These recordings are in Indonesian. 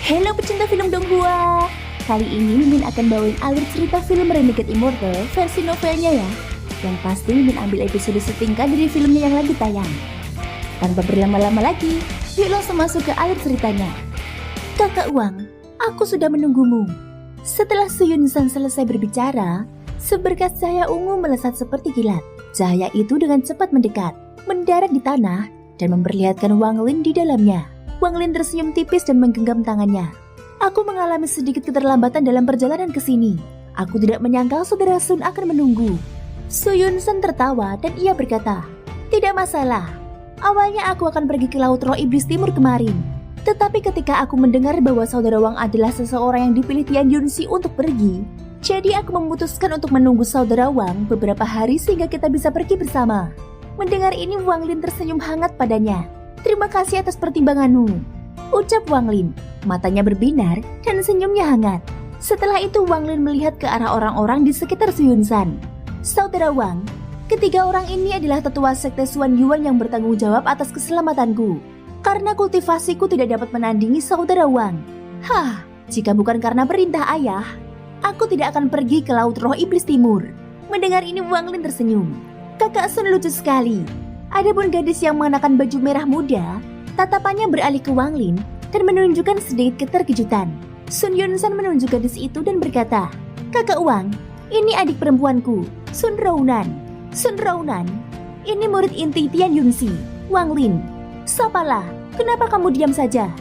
Halo pecinta film Donghua. Kali ini Mimin akan bawain alur cerita film Renegade Immortal versi novelnya ya. Yang pasti Mimin ambil episode setingkat dari filmnya yang lagi tayang. Tanpa berlama-lama lagi, yuk langsung masuk ke alur ceritanya. Kakak Wang, aku sudah menunggumu. Setelah Su Yun-san selesai berbicara, seberkas cahaya ungu melesat seperti kilat. Cahaya itu dengan cepat mendekat, mendarat di tanah, dan memperlihatkan Wang Lin di dalamnya. Wang Lin tersenyum tipis dan menggenggam tangannya. Aku mengalami sedikit keterlambatan dalam perjalanan ke sini. Aku tidak menyangka saudara Sun akan menunggu. Su Yun-san tertawa dan ia berkata, tidak masalah. Awalnya aku akan pergi ke Laut Roh Iblis Timur kemarin. Tetapi ketika aku mendengar bahwa saudara Wang adalah seseorang yang dipilih Tian Yunxi untuk pergi, jadi aku memutuskan untuk menunggu saudara Wang beberapa hari sehingga kita bisa pergi bersama. Mendengar ini Wang Lin tersenyum hangat padanya. Terima kasih atas pertimbanganmu, ucap Wang Lin. Matanya berbinar dan senyumnya hangat. Setelah itu Wang Lin melihat ke arah orang-orang di sekitar Su Yun-san. Saudara Wang, ketiga orang ini adalah tetua sekte Suan Yuan yang bertanggung jawab atas keselamatanku. Karena kultivasiku tidak dapat menandingi saudara Wang. Jika bukan karena perintah ayah, aku tidak akan pergi ke Laut Roh Iblis Timur. Mendengar ini Wang Lin tersenyum. Kakak Sun lucu sekali. Adapun gadis yang mengenakan baju merah muda, tatapannya beralih ke Wang Lin dan menunjukkan sedikit keterkejutan. Sun Yun-san menunjuk gadis itu dan berkata, Kakak Wang, ini adik perempuanku, Sun Rounan. Sun Rounan, ini murid inti Tian Yunxi, Wang Lin. Sapalah, kenapa kamu diam saja?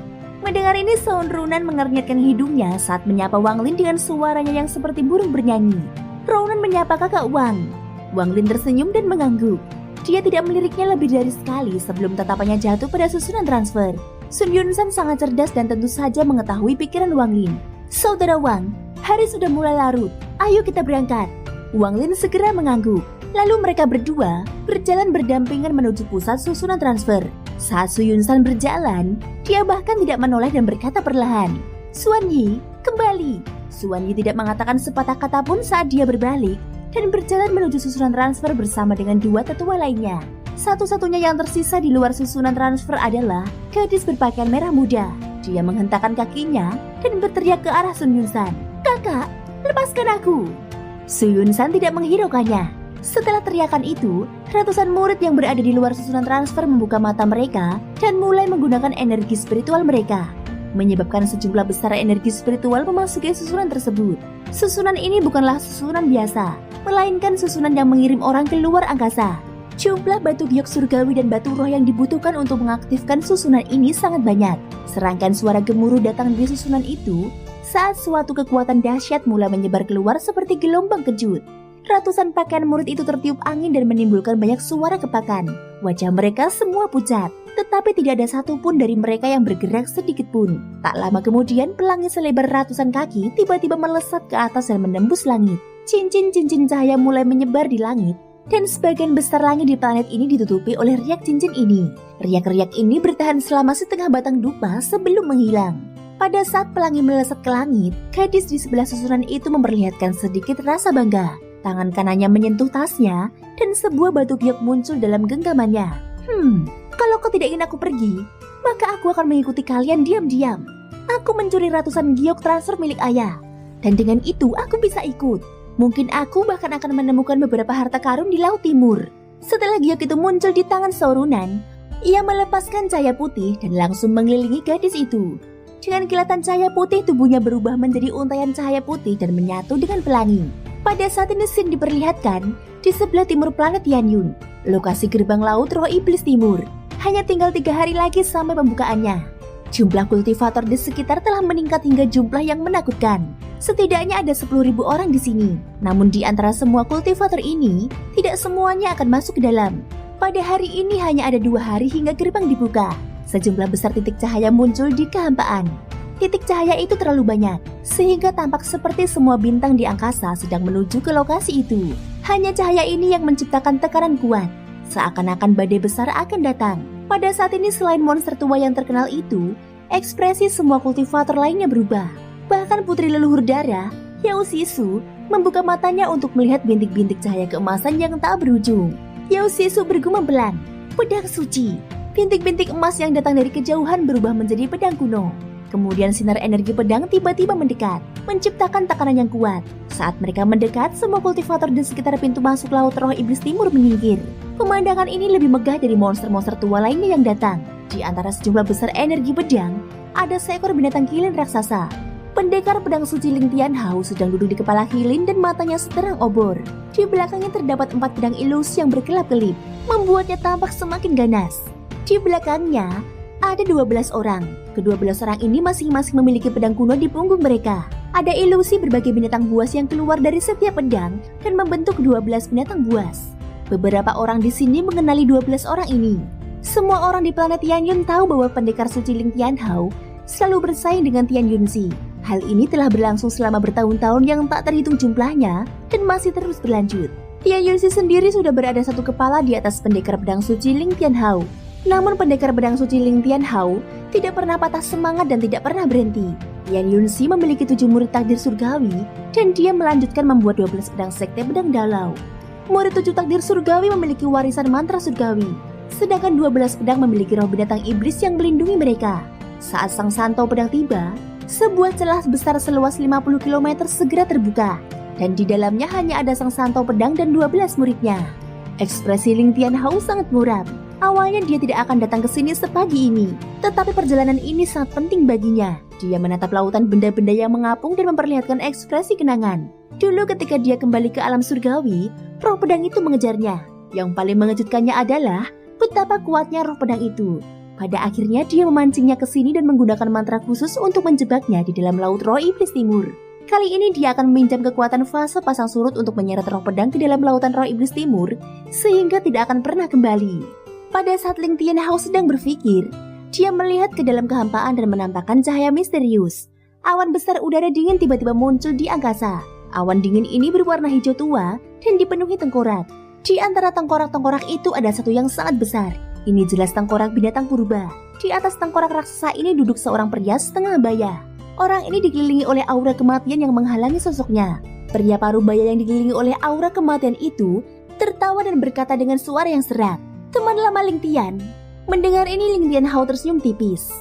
Mendengar ini Sun Rounan mengernyitkan hidungnya saat menyapa Wang Lin dengan suaranya yang seperti burung bernyanyi. Rounan menyapa Kakak Wang. Wang Lin tersenyum dan mengangguk. Dia tidak meliriknya lebih dari sekali sebelum tatapannya jatuh pada susunan transfer. Sun Yun-san sangat cerdas dan tentu saja mengetahui pikiran Wang Lin. Saudara Wang, hari sudah mulai larut. Ayo kita berangkat. Wang Lin segera mengangguk. Lalu mereka berdua berjalan berdampingan menuju pusat susunan transfer. Saat Su Yun-san berjalan, dia bahkan tidak menoleh dan berkata perlahan, Suan Yi, kembali. Suan Yi tidak mengatakan sepatah kata pun saat dia berbalik dan berjalan menuju susunan transfer bersama dengan dua tetua lainnya. Satu-satunya yang tersisa di luar susunan transfer adalah gadis berpakaian merah muda. Dia menghentakkan kakinya dan berteriak ke arah Sun Yun-san. Kakak, lepaskan aku. Su Yun-san tidak menghiraukannya. Setelah teriakan itu, ratusan murid yang berada di luar susunan transfer membuka mata mereka dan mulai menggunakan energi spiritual mereka, menyebabkan sejumlah besar energi spiritual memasuki susunan tersebut. Susunan ini bukanlah susunan biasa, melainkan susunan yang mengirim orang ke luar angkasa. Jumlah batu giok surgawi dan batu roh yang dibutuhkan untuk mengaktifkan susunan ini sangat banyak. Serangkaian suara gemuruh datang dari susunan itu saat suatu kekuatan dahsyat mulai menyebar keluar seperti gelombang kejut. Ratusan pakaian murid itu tertiup angin dan menimbulkan banyak suara kepakan. Wajah mereka semua pucat, tetapi tidak ada satupun dari mereka yang bergerak sedikit pun. Tak lama kemudian pelangi selebar ratusan kaki tiba-tiba melesat ke atas dan menembus langit. Cincin-cincin cahaya mulai menyebar di langit, dan sebagian besar langit di planet ini ditutupi oleh riak cincin ini. Riak-riak ini bertahan selama setengah batang dupa sebelum menghilang. Pada saat pelangi melesat ke langit, gadis di sebelah susunan itu memperlihatkan sedikit rasa bangga. Tangan kanannya menyentuh tasnya, dan sebuah batu giok muncul dalam genggamannya. Kalau kau tidak ingin aku pergi, maka aku akan mengikuti kalian diam-diam. Aku mencuri ratusan giok transfer milik ayah, dan dengan itu aku bisa ikut. Mungkin aku bahkan akan menemukan beberapa harta karun di Laut Timur. Setelah giok itu muncul di tangan Saurunan, ia melepaskan cahaya putih dan langsung mengelilingi gadis itu. Dengan kilatan cahaya putih, tubuhnya berubah menjadi untaian cahaya putih dan menyatu dengan pelangi. Pada saat ini scene diperlihatkan di sebelah timur planet Tianyun, lokasi gerbang Laut Roh Iblis Timur. Hanya tinggal 3 hari lagi sampai pembukaannya. Jumlah kultivator di sekitar telah meningkat hingga jumlah yang menakutkan. Setidaknya ada 10.000 orang di sini. Namun di antara semua kultivator ini, tidak semuanya akan masuk ke dalam. Pada hari ini hanya ada 2 hari hingga gerbang dibuka. Sejumlah besar titik cahaya muncul di kehampaan. Titik cahaya itu terlalu banyak, sehingga tampak seperti semua bintang di angkasa sedang menuju ke lokasi itu. Hanya cahaya ini yang menciptakan tekanan kuat, seakan-akan badai besar akan datang. Pada saat ini selain monster tua yang terkenal itu, ekspresi semua kultivator lainnya berubah. Bahkan putri leluhur darah, Yao Sisu, membuka matanya untuk melihat bintik-bintik cahaya keemasan yang tak berujung. Yao Sisu bergumam pelan, pedang suci. Bintik-bintik emas yang datang dari kejauhan berubah menjadi pedang kuno. Kemudian sinar energi pedang tiba-tiba mendekat, menciptakan tekanan yang kuat. Saat mereka mendekat, semua kultivator di sekitar pintu masuk Laut Roh Iblis Timur menyingkir. Pemandangan ini lebih megah dari monster-monster tua lainnya yang datang. Di antara sejumlah besar energi pedang, ada seekor binatang kilin raksasa. Pendekar pedang suci Ling Tianhao sedang duduk di kepala kilin dan matanya seterang obor. Di belakangnya terdapat 4 pedang ilusi yang berkelap-kelip, membuatnya tampak semakin ganas. Di belakangnya, ada 12 orang. Kedua-belas orang ini masing-masing memiliki pedang kuno di punggung mereka. Ada ilusi berbagai binatang buas yang keluar dari setiap pedang dan membentuk 12 binatang buas. Beberapa orang di sini mengenali 12 orang ini. Semua orang di planet Tianyun tahu bahwa pendekar suci Ling Tianhao selalu bersaing dengan Tian Yunzi. Hal ini telah berlangsung selama bertahun-tahun yang tak terhitung jumlahnya dan masih terus berlanjut. Tian Yunzi sendiri sudah berada satu kepala di atas pendekar pedang suci Ling Tianhao. Namun pendekar pedang suci Ling Tianhao tidak pernah patah semangat dan tidak pernah berhenti. Tian Yunzi memiliki 7 murid takdir surgawi dan dia melanjutkan membuat 12 pedang sekte pedang dalau. Murid 7 takdir surgawi memiliki warisan mantra surgawi, sedangkan 12 pedang memiliki roh binatang iblis yang melindungi mereka. Saat sang santo pedang tiba, sebuah celah besar seluas 50 km segera terbuka, dan di dalamnya hanya ada sang santo pedang dan 12 muridnya. Ekspresi Ling Tianhao sangat muram. Awalnya dia tidak akan datang ke sini sepagi ini, tetapi perjalanan ini sangat penting baginya. Dia menatap lautan benda-benda yang mengapung dan memperlihatkan ekspresi kenangan. Dulu ketika dia kembali ke alam surgawi, roh pedang itu mengejarnya. Yang paling mengejutkannya adalah betapa kuatnya roh pedang itu. Pada akhirnya dia memancingnya ke sini dan menggunakan mantra khusus untuk menjebaknya di dalam Laut Roh Iblis Timur. Kali ini dia akan meminjam kekuatan fase pasang surut untuk menyeret roh pedang ke dalam lautan Roh Iblis Timur, sehingga tidak akan pernah kembali. Pada saat Ling Tianhao sedang berpikir, dia melihat ke dalam kehampaan dan menampakkan cahaya misterius. Awan besar udara dingin tiba-tiba muncul di angkasa. Awan dingin ini berwarna hijau tua dan dipenuhi tengkorak. Di antara tengkorak-tengkorak itu ada satu yang sangat besar. Ini jelas tengkorak binatang purba. Di atas tengkorak raksasa ini duduk seorang pria setengah baya. Orang ini dikelilingi oleh aura kematian yang menghalangi sosoknya. Pria parubaya yang dikelilingi oleh aura kematian itu tertawa dan berkata dengan suara yang serak, "Teman lama Ling Tian." Mendengar ini Ling Tianhao tersenyum tipis.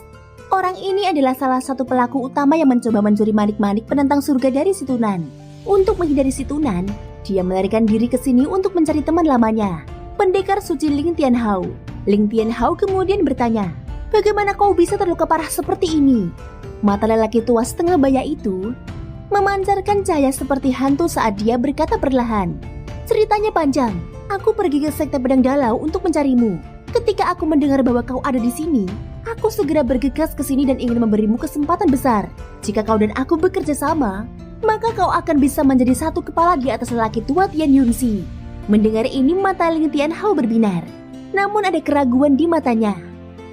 Orang ini adalah salah satu pelaku utama yang mencoba mencuri manik-manik penentang surga dari Situnan. Untuk menghindari Situnan, dia melarikan diri ke sini untuk mencari teman lamanya, pendekar suci Ling Tianhao. Ling Tianhao kemudian bertanya, "Bagaimana kau bisa terluka parah seperti ini?" Mata lelaki tua setengah baya itu memancarkan cahaya seperti hantu saat dia berkata perlahan, "Ceritanya panjang. Aku pergi ke sekte pedang dalau untuk mencarimu. Ketika aku mendengar bahwa kau ada di sini, aku segera bergegas ke sini dan ingin memberimu kesempatan besar. Jika kau dan aku bekerja sama, maka kau akan bisa menjadi satu kepala di atas lelaki tua Tian Yunzi." Mendengar ini mata Ling Tianhao berbinar. Namun ada keraguan di matanya.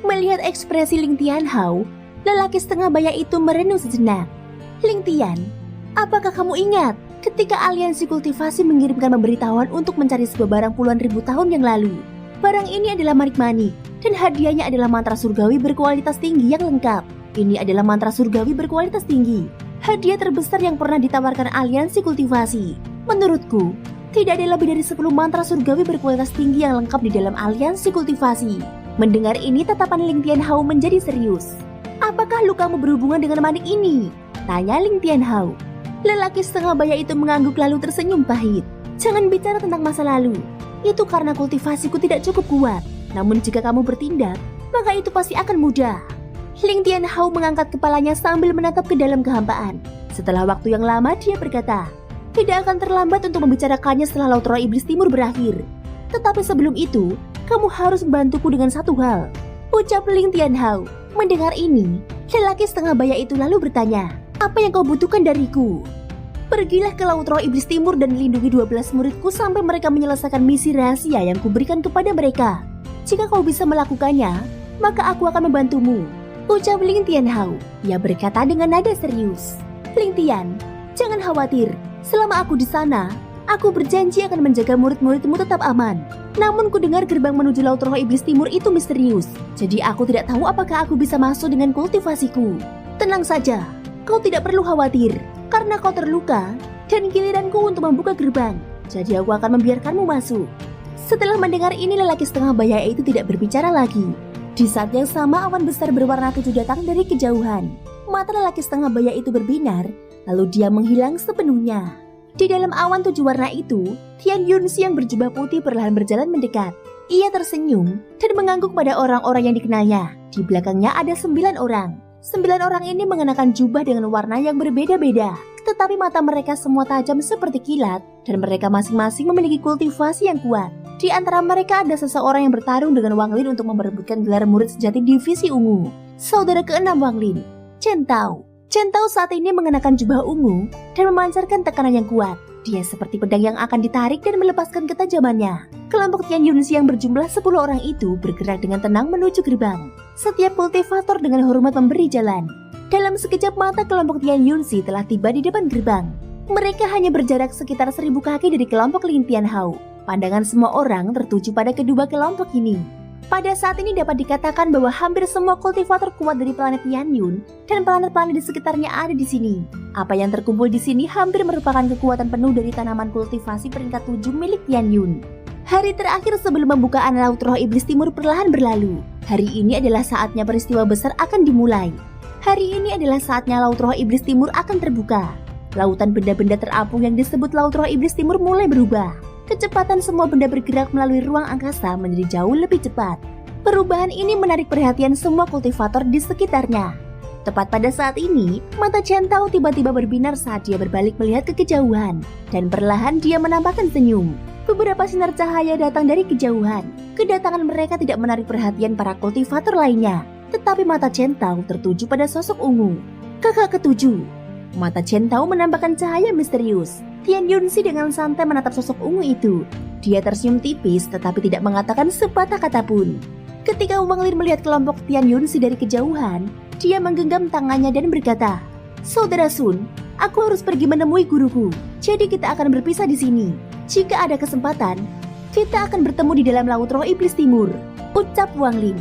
Melihat ekspresi Ling Tianhao, lelaki setengah baya itu merenung sejenak. "Ling Tian, apakah kamu ingat ketika aliansi kultivasi mengirimkan pemberitahuan untuk mencari sebuah barang puluhan ribu tahun yang lalu? Barang ini adalah manik-manik dan hadiahnya adalah mantra surgawi berkualitas tinggi yang lengkap. Ini adalah mantra surgawi berkualitas tinggi. Hadiah terbesar yang pernah ditawarkan aliansi kultivasi. Menurutku, tidak ada lebih dari 10 mantra surgawi berkualitas tinggi yang lengkap di dalam aliansi kultivasi." Mendengar ini tatapan Ling Tianhao menjadi serius. "Apakah lukamu berhubungan dengan manik ini?" tanya Ling Tianhao. Lelaki setengah baya itu mengangguk lalu tersenyum pahit. "Jangan bicara tentang masa lalu. Itu karena kultivasiku tidak cukup kuat. Namun jika kamu bertindak, maka itu pasti akan mudah." Ling Tianhao mengangkat kepalanya sambil menatap ke dalam kehampaan. Setelah waktu yang lama dia berkata, "Tidak akan terlambat untuk membicarakannya setelah Laut Roh Iblis Timur berakhir. Tetapi sebelum itu, kamu harus membantuku dengan satu hal," ucap Ling Tianhao. Mendengar ini, lelaki setengah baya itu lalu bertanya, "Apa yang kau butuhkan dariku?" "Pergilah ke Laut Roh Iblis Timur dan lindungi 12 muridku sampai mereka menyelesaikan misi rahasia yang kuberikan kepada mereka. Jika kau bisa melakukannya, maka aku akan membantumu," ucap Ling Tianhao. Ia berkata dengan nada serius, "Ling Tian, jangan khawatir. Selama aku di sana, aku berjanji akan menjaga murid-muridmu tetap aman. Namun kudengar gerbang menuju Laut Roh Iblis Timur itu misterius. Jadi aku tidak tahu apakah aku bisa masuk dengan kultivasiku. Tenang saja, kau tidak perlu khawatir, karena kau terluka dan giliranku untuk membuka gerbang. Jadi aku akan membiarkanmu masuk." Setelah mendengar ini lelaki setengah baya itu tidak berbicara lagi. Di saat yang sama awan besar berwarna keju datang dari kejauhan. Mata lelaki setengah baya itu berbinar, lalu dia menghilang sepenuhnya. Di dalam awan 7 warna itu, Tian Yunxi yang berjubah putih perlahan berjalan mendekat. Ia tersenyum dan mengangguk pada orang-orang yang dikenalnya. Di belakangnya ada 9 orang. 9 orang ini mengenakan jubah dengan warna yang berbeda-beda. Tetapi mata mereka semua tajam seperti kilat dan mereka masing-masing memiliki kultivasi yang kuat. Di antara mereka ada seseorang yang bertarung dengan Wang Lin untuk memperebutkan gelar murid sejati divisi ungu. Saudara keenam Wang Lin, Chen Tao. Chen Tao saat ini mengenakan jubah ungu dan memancarkan tekanan yang kuat. Dia seperti pedang yang akan ditarik dan melepaskan ketajamannya. Kelompok Tian Yunxi yang berjumlah 10 orang itu bergerak dengan tenang menuju gerbang. Setiap kultivator dengan hormat memberi jalan. Dalam sekejap mata kelompok Tian Yunxi telah tiba di depan gerbang. Mereka hanya berjarak sekitar 1000 kaki dari kelompok Lin Tianhao. Pandangan semua orang tertuju pada kedua kelompok ini. Pada saat ini dapat dikatakan bahwa hampir semua kultivator kuat dari planet Tianyun dan planet-planet di sekitarnya ada di sini. Apa yang terkumpul di sini hampir merupakan kekuatan penuh dari tanaman kultivasi peringkat 7 milik Tianyun. Hari terakhir sebelum pembukaan Laut Roh Iblis Timur perlahan berlalu. Hari ini adalah saatnya peristiwa besar akan dimulai. Hari ini adalah saatnya Laut Roh Iblis Timur akan terbuka. Lautan benda-benda terapung yang disebut Laut Roh Iblis Timur mulai berubah. Kecepatan semua benda bergerak melalui ruang angkasa menjadi jauh lebih cepat. Perubahan ini menarik perhatian semua kultivator di sekitarnya. Tepat pada saat ini, mata Chen Tao tiba-tiba berbinar saat dia berbalik melihat ke kejauhan. Dan perlahan dia menampakkan senyum. Beberapa sinar cahaya datang dari kejauhan. Kedatangan mereka tidak menarik perhatian para kultivator lainnya. Tetapi mata Chen Tao tertuju pada sosok ungu. Kakak ketujuh. Mata Chen Tao menampakkan cahaya misterius. Tian Yunxi dengan santai menatap sosok ungu itu. Dia tersenyum tipis tetapi tidak mengatakan sepatah kata pun. Ketika Wang Lin melihat kelompok Tian Yunxi dari kejauhan, dia menggenggam tangannya dan berkata, "Saudara Sun, aku harus pergi menemui guruku. Jadi kita akan berpisah di sini. Jika ada kesempatan, kita akan bertemu di dalam Laut Roh Iblis Timur," ucap Wang Lin.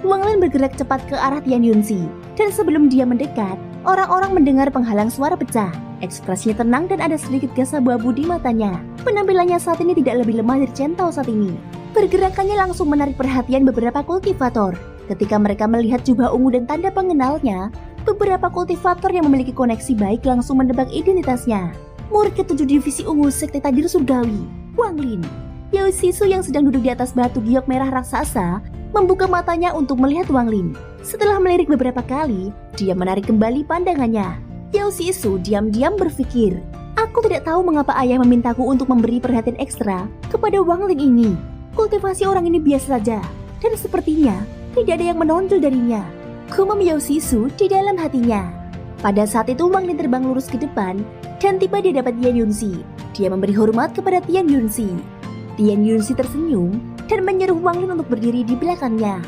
Wang Lin bergerak cepat ke arah Tian Yunxi, dan sebelum dia mendekat, orang-orang mendengar penghalang suara pecah. Ekspresinya tenang dan ada sedikit gas abu-abu di matanya. Penampilannya saat ini tidak lebih lemah dari Chen Tao saat ini. Pergerakannya langsung menarik perhatian beberapa kultivator. Ketika mereka melihat jubah ungu dan tanda pengenalnya, beberapa kultivator yang memiliki koneksi baik langsung menebak identitasnya. Murid ke-7 divisi ungu Sekte Tajir Surgawi, Wang Lin. Yao Sisu yang sedang duduk di atas batu giok merah raksasa membuka matanya untuk melihat Wang Lin. Setelah melirik beberapa kali, dia menarik kembali pandangannya. Yao Sisu diam-diam berpikir, aku tidak tahu mengapa ayah memintaku untuk memberi perhatian ekstra kepada Wang Lin ini. Kultivasi orang ini biasa saja, dan sepertinya tidak ada yang menonjol darinya. Gumam Yao Sisu di dalam hatinya. Pada saat itu Wang Lin terbang lurus ke depan, dan tiba di hadapan Tian Yunxi. Dia memberi hormat kepada Tian Yunxi. Tian Yunxi tersenyum dan menyuruh Wang Lin untuk berdiri di belakangnya.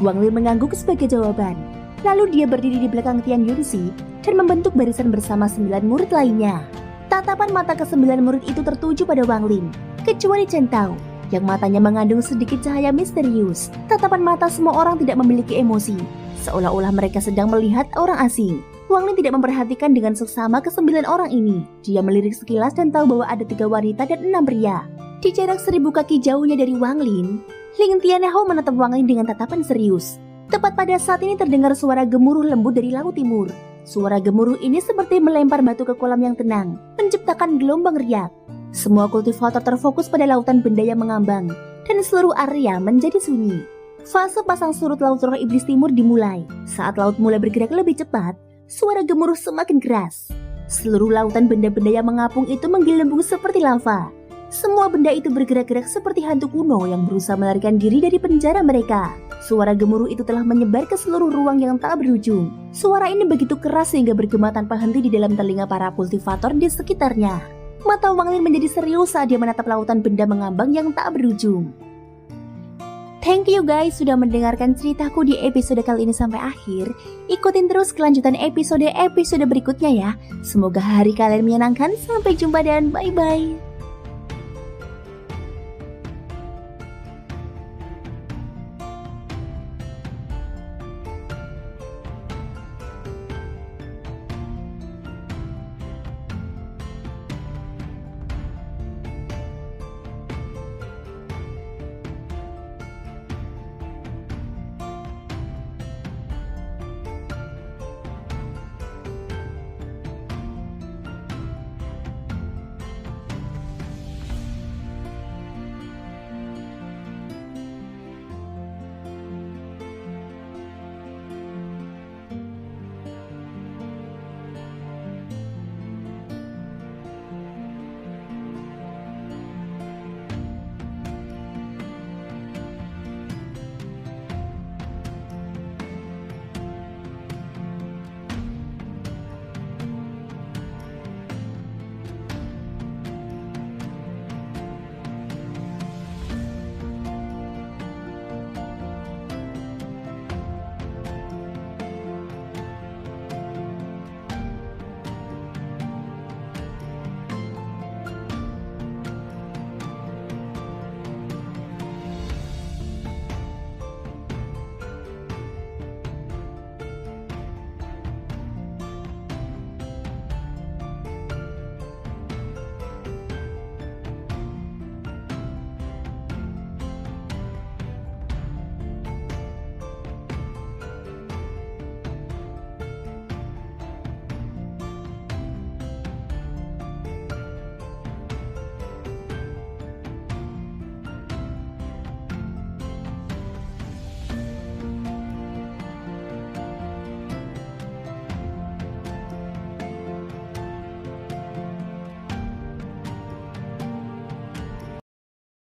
Wang Lin mengangguk sebagai jawaban. Lalu dia berdiri di belakang Tian Yunxi dan membentuk barisan bersama 9 murid lainnya. Tatapan mata ke-9 murid itu tertuju pada Wang Lin, kecuali Chen Tao, yang matanya mengandung sedikit cahaya misterius. Tatapan mata semua orang tidak memiliki emosi, seolah-olah mereka sedang melihat orang asing. Wang Lin tidak memperhatikan dengan seksama ke-9 orang ini. Dia melirik sekilas dan tahu bahwa ada 3 wanita dan 6 pria. Di jarak 1000 kaki jauhnya dari Wang Lin, Lin Tianhao menatap Wang Lin dengan tatapan serius. Tepat pada saat ini terdengar suara gemuruh lembut dari laut timur. Suara gemuruh ini seperti melempar batu ke kolam yang tenang, menciptakan gelombang riak. Semua kultivator terfokus pada lautan benda yang mengambang, dan seluruh area menjadi sunyi. Fase pasang surut Laut Roh Iblis Timur dimulai. Saat laut mulai bergerak lebih cepat, suara gemuruh semakin keras. Seluruh lautan benda-benda yang mengapung itu menggelembung seperti lava. Semua benda itu bergerak-gerak seperti hantu kuno yang berusaha melarikan diri dari penjara mereka. Suara gemuruh itu telah menyebar ke seluruh ruang yang tak berujung. Suara ini begitu keras sehingga bergema tanpa henti di dalam telinga para kultivator di sekitarnya. Mata Wang Lin menjadi serius saat dia menatap lautan benda mengambang yang tak berujung. Thank you guys sudah mendengarkan ceritaku di episode kali ini sampai akhir. Ikutin terus kelanjutan episode berikutnya ya. Semoga hari kalian menyenangkan. Sampai jumpa dan bye-bye.